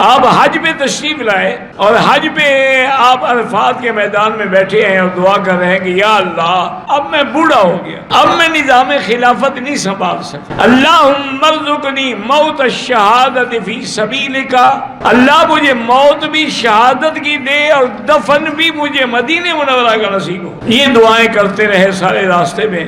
آپ حج پہ تشریف لائے اور حج پہ آپ عرفات کے میدان میں بیٹھے ہیں اور دعا کر رہے ہیں کہ یا اللہ اب میں بوڑھا ہو گیا، اب میں نظام خلافت نہیں سنبھال سکتا، اللہم ارزقنی موت الشہادت فی سبیلک، اللہ مجھے موت بھی شہادت کی دے اور دفن بھی مجھے مدینہ منورہ کا نصیب ہو۔ یہ دعائیں کرتے رہے سارے راستے میں۔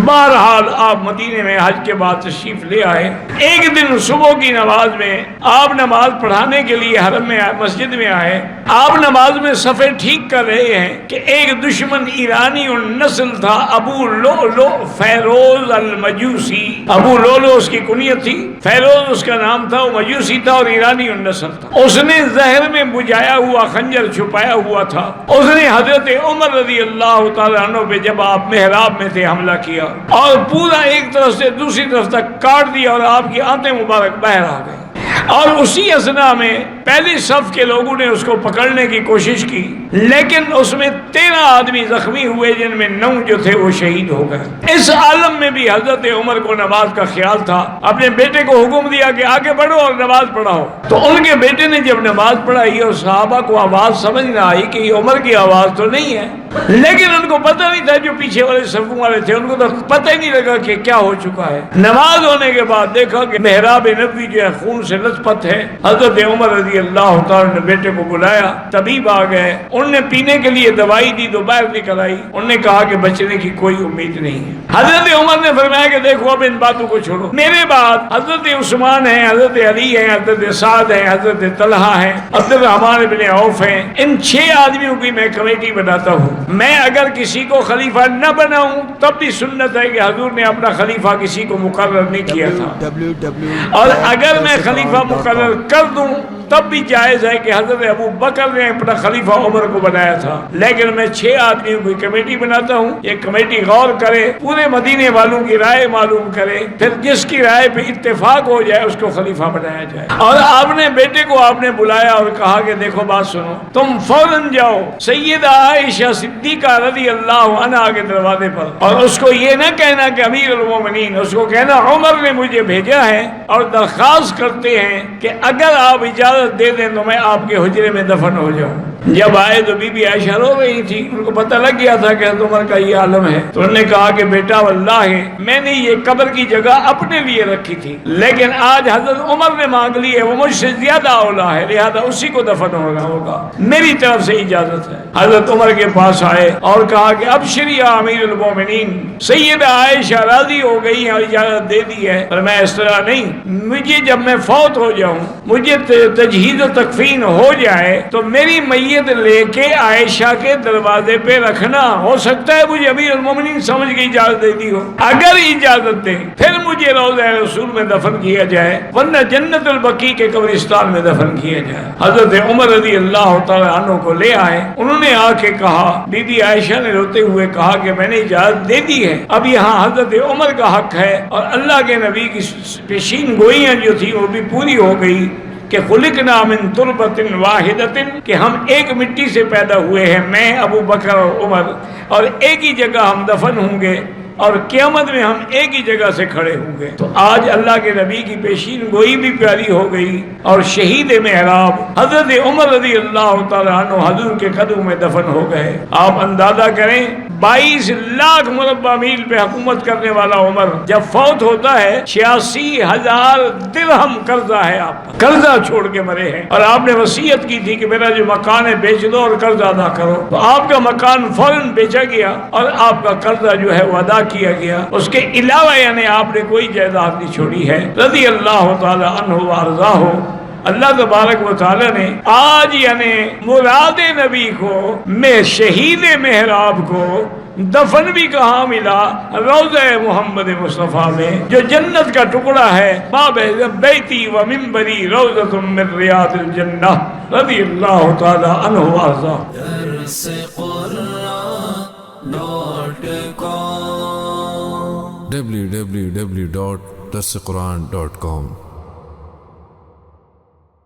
بہرحال آپ مدینے میں حج کے بعد تشریف لے آئے۔ ایک دن صبح کی نماز میں آپ نماز پڑھانے کے لیے حرم میں مسجد میں آئے، آپ نماز میں صفیں ٹھیک کر رہے ہیں کہ ایک دشمن ایرانی النسل تھا، ابو لؤلؤ فیروز المجوسی، ابو لؤلؤ اس کی کنیت تھی، فیروز اس کا نام تھا، وہ مجوسی تھا اور ایرانی النسل تھا۔ اس نے زہر میں بجھایا ہوا خنجر چھپایا ہوا تھا، اس نے حضرت عمر رضی اللہ تعالیٰ عنہ پہ جب آپ محراب میں تھے حملہ کیا اور پورا ایک طرف سے دوسری طرف تک کاٹ دیا اور آپ کی آنتیں مبارک باہر آ گئی، اور اسی اثنا میں پہلی صف کے لوگوں نے اس کو پکڑنے کی کوشش کی، لیکن اس میں 13 آدمی زخمی ہوئے جن میں 9 جو تھے وہ شہید ہو گئے۔ اس عالم میں بھی حضرت عمر کو نماز کا خیال تھا، اپنے بیٹے کو حکم دیا کہ آگے بڑھو اور نماز پڑھاؤ۔ تو ان کے بیٹے نے جب نماز پڑھائی اور صحابہ کو آواز سمجھ نہ آئی کہ یہ عمر کی آواز تو نہیں ہے، لیکن ان کو پتہ نہیں تھا، جو پیچھے والے صفوں والے تھے ان کو تو پتہ ہی نہیں لگا کہ کیا ہو چکا ہے۔ نماز ہونے کے بعد دیکھا کہ محراب نبوی جو ہے خون سے لت پت ہے۔ حضرت عمر رضی اللہ تعالیٰ نے بیٹے کو بلایا، طبیب آ گئے، ان نے پینے کے لیے دوائی دی تو باہر نکل آئی، انہوں نے کہا کہ بچنے کی کوئی امید نہیں ہے۔ حضرت عمر نے فرمایا کہ دیکھو اب ان باتوں کو چھوڑو، میرے بعد حضرت عثمان ہیں، حضرت علی ہیں، حضرت سعد ہیں، حضرت طلحہ ہیں، عبد الرحمن بن عوف ہیں، ان 6 آدمیوں کی میں کمیٹی بناتا ہوں۔ میں اگر کسی کو خلیفہ نہ بناؤں تب بھی سنت ہے کہ حضور نے اپنا خلیفہ کسی کو مقرر نہیں کیا تھا، اور اگر میں خلیفہ مقرر کر دوں تب بھی جائز ہے کہ حضرت ابو بکر نے اپنا خلیفہ عمر کو بنایا تھا، لیکن میں 6 آدمیوں کی کمیٹی بناتا ہوں۔ یہ کمیٹی غور کرے، پورے مدینے والوں کی رائے معلوم کرے، پھر جس کی رائے پہ اتفاق ہو جائے اس کو خلیفہ بنایا جائے۔ اور آپ نے بیٹے کو آپ نے بلایا اور کہا کہ دیکھو بات سنو، تم فوراً جاؤ سیدہ عائشہ صدیقہ رضی اللہ عنہا کے دروازے پر، اور اس کو یہ نہ کہنا کہ امیر المومنین، اس کو کہنا عمر نے مجھے بھیجا ہے اور درخواست کرتے ہیں کہ اگر آپ اجازت دے دیں تو میں آپ کے حجرے میں دفن ہو جاؤں۔ جب آئے تو بی بی عائشہ رو رہی تھی، ان کو پتہ لگ گیا تھا کہ حضرت عمر کا یہ عالم ہے، تو انہوں نے کہا کہ بیٹا واللہ میں نے یہ قبر کی جگہ اپنے لیے رکھی تھی، لیکن آج حضرت عمر نے مانگ لی ہے، وہ مجھ سے زیادہ اولا ہے، لہذا اسی کو دفن ہوگا، میری طرف سے اجازت ہے۔ حضرت عمر کے پاس آئے اور کہا کہ ابشری یا امیر المومنین، سیدہ عائشہ راضی ہو گئی ہیں اور اجازت دے دی ہے، پر میں اس طرح نہیں، مجھے جب میں فوت ہو جاؤں، مجھے تجہیز و تکفین ہو جائے تو میری میت لے کے عائشہ کے دروازے پہ رکھنا، ہو سکتا ہے مجھے امیر المومنین سمجھ کے اجازت دے دی ہو، اگر اجازت دیں پھر مجھے روضہ رسول میں دفن کیا جائے، ورنہ جنت البقیع کے قبرستان میں دفن کیا جائے۔ حضرت عمر رضی اللہ تعالیٰ عنہ کو لے آئے، انہوں نے آ کے کہا، بی بی عائشہ نے روتے ہوئے کہا کہ میں نے اجازت دے دی ہے، اب یہاں حضرت عمر کا حق ہے، اور اللہ کے نبی کی پیشین گوئیاں جو تھی وہ بھی پوری ہو گئی کہ خلقنا من تربۃ واحدۃ، کہ ہم ایک مٹی سے پیدا ہوئے ہیں، میں ابو بکر اور عمر، اور ایک ہی جگہ ہم دفن ہوں گے، اور قیامت میں ہم ایک ہی جگہ سے کھڑے ہوں گے۔ تو آج اللہ کے نبی کی پیشین گوئی بھی پیاری ہو گئی، اور شہید محراب حضرت عمر رضی اللہ تعالیٰ عنہ حضور کے قدموں میں دفن ہو گئے۔ آپ اندازہ کریں 22 لاکھ مربع میل پہ حکومت کرنے والا عمر جب فوت ہوتا ہے 86,000 درہم قرضہ ہے، آپ کا قرضہ چھوڑ کے مرے ہیں، اور آپ نے وصیت کی تھی کہ میرا جو مکان ہے بیچ دو اور قرض ادا کرو، تو آپ کا مکان فوراً بیچا گیا اور آپ کا قرضہ جو ہے وہ ادا کیا گیا۔ اس کے علاوہ یعنی آپ نے کوئی جائیداد نہیں چھوڑی ہے، رضی اللہ تعالی عنہ وارضاہ۔ اللہ تبارک و تعالی نے آج یعنی مراد نبی کو، میں شہید محراب کو دفن بھی کہاں ملا؟ روضہ محمد مصطفیٰ میں، جو جنت کا ٹکڑا ہے، باب بیتی و منبری روضۃ من ریاض الجنہ، رضی اللہ تعالی عنہ وارضاہ۔ www.darsequran.com